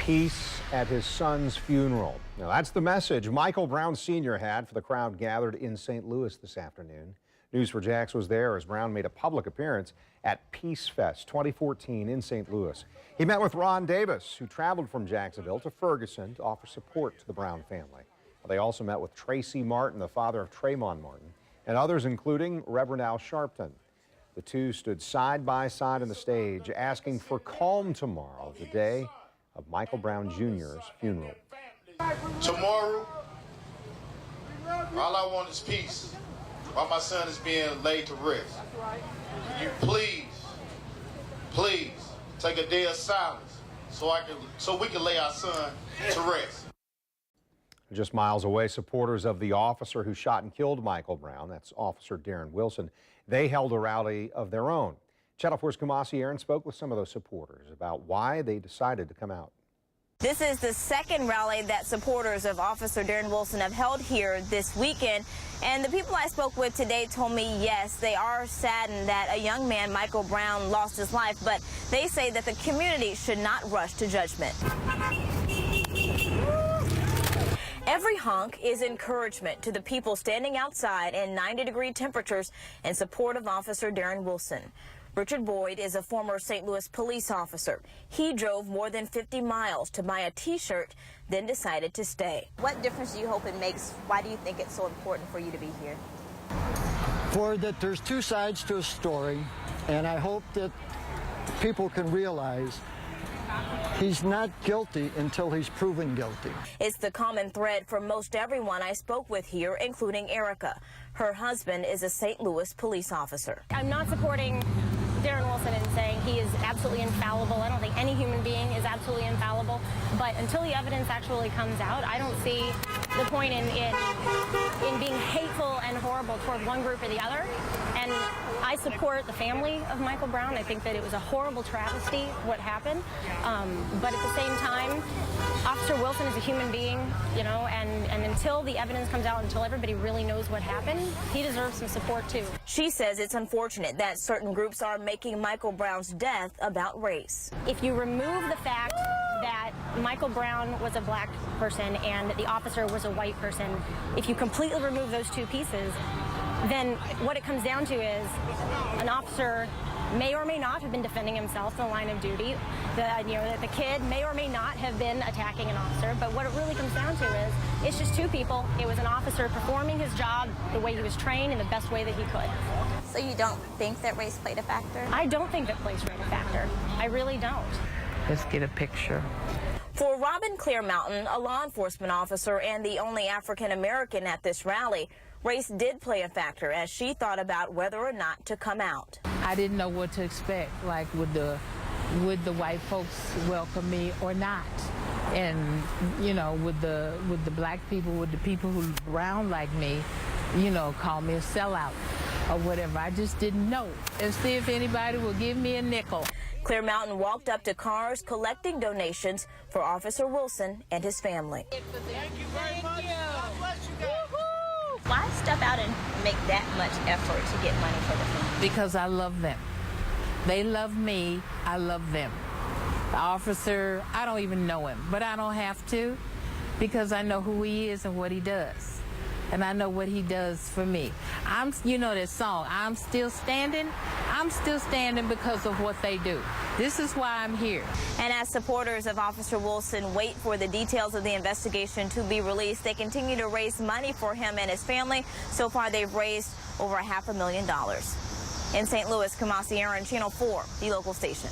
Peace at his son's funeral. Now, that's the message Michael Brown Sr. had for the crowd gathered in St. Louis this afternoon. News4Jax was there as Brown made a public appearance at Peace Fest 2014 in St. Louis. He met with Ron Davis, who traveled from Jacksonville to Ferguson to offer support to the Brown family. They also met with Tracy Martin, the father of Trayvon Martin, and others including Reverend Al Sharpton. The two stood side by side on the stage asking for calm tomorrow, the day of Michael Brown Jr.'s funeral. Tomorrow, all I want is peace. While my son is being laid to rest. Can you please take a day of silence so we can lay our son to rest. Just miles away, supporters of the officer who shot and killed Michael Brown, that's Officer Darren Wilson, they held a rally of their own. Channel 4's Kamasi Aaron spoke with some of those supporters about why they decided to come out. This is the second rally that supporters of Officer Darren Wilson have held here this weekend. And the people I spoke with today told me, yes, they are saddened that a young man, Michael Brown, lost his life, but they say that the community should not rush to judgment. Every honk is encouragement to the people standing outside in 90-degree temperatures in support of Officer Darren Wilson. Richard Boyd is a former St. Louis police officer. He drove more than 50 miles to buy a T-shirt, then decided to stay. What difference do you hope it makes? Why do you think it's so important for you to be here? For that there's two sides to a story, and I hope that people can realize he's not guilty until he's proven guilty. It's the common thread for most everyone I spoke with here, including Erica. Her husband is a St. Louis police officer. I'm not supporting Darren Wilson in saying he is absolutely infallible. I don't think any human being is absolutely infallible. But until the evidence actually comes out, I don't see the point in being hateful and horrible toward one group or the other. And I support the family of Michael Brown. I think that it was a horrible travesty what happened. But at the same time, Officer Wilson is a human being, you know, and until the evidence comes out, until everybody really knows what happened, he deserves some support too. She says it's unfortunate that certain groups are making Michael Brown's death about race. If you remove the fact that Michael Brown was a black person and the officer was a white person, if you completely remove those two pieces, then what it comes down to is an officer may or may not have been defending himself in the line of duty. The kid may or may not have been attacking an officer, but what it really comes down to is it's just two people. It was an officer performing his job the way he was trained in the best way that he could. So you don't think that race played a factor? I don't think that race played a factor. I really don't. Let's get a picture. For Robin Clearmountain, a law enforcement officer and the only African American at this rally, race did play a factor as she thought about whether or not to come out. I didn't know what to expect, like would the white folks welcome me or not? And, you know, would the black people, would the people who brown like me, you know, call me a sellout or whatever? I just didn't know. And see if anybody will give me a nickel. Clearmountain walked up to cars collecting donations for Officer Wilson and his family. Thank you very much. God bless you guys. Why step out and make that much effort to get money for the family? Because I love them. They love me, I love them. The officer, I don't even know him, but I don't have to because I know who he is and what he does. And I know what he does for me. You know that song, I'm still standing? I'm still standing because of what they do. This is why I'm here. And as supporters of Officer Wilson wait for the details of the investigation to be released, they continue to raise money for him and his family. So far, they've raised over $500,000. In St. Louis, Kamasi Aaron, Channel 4, the local station.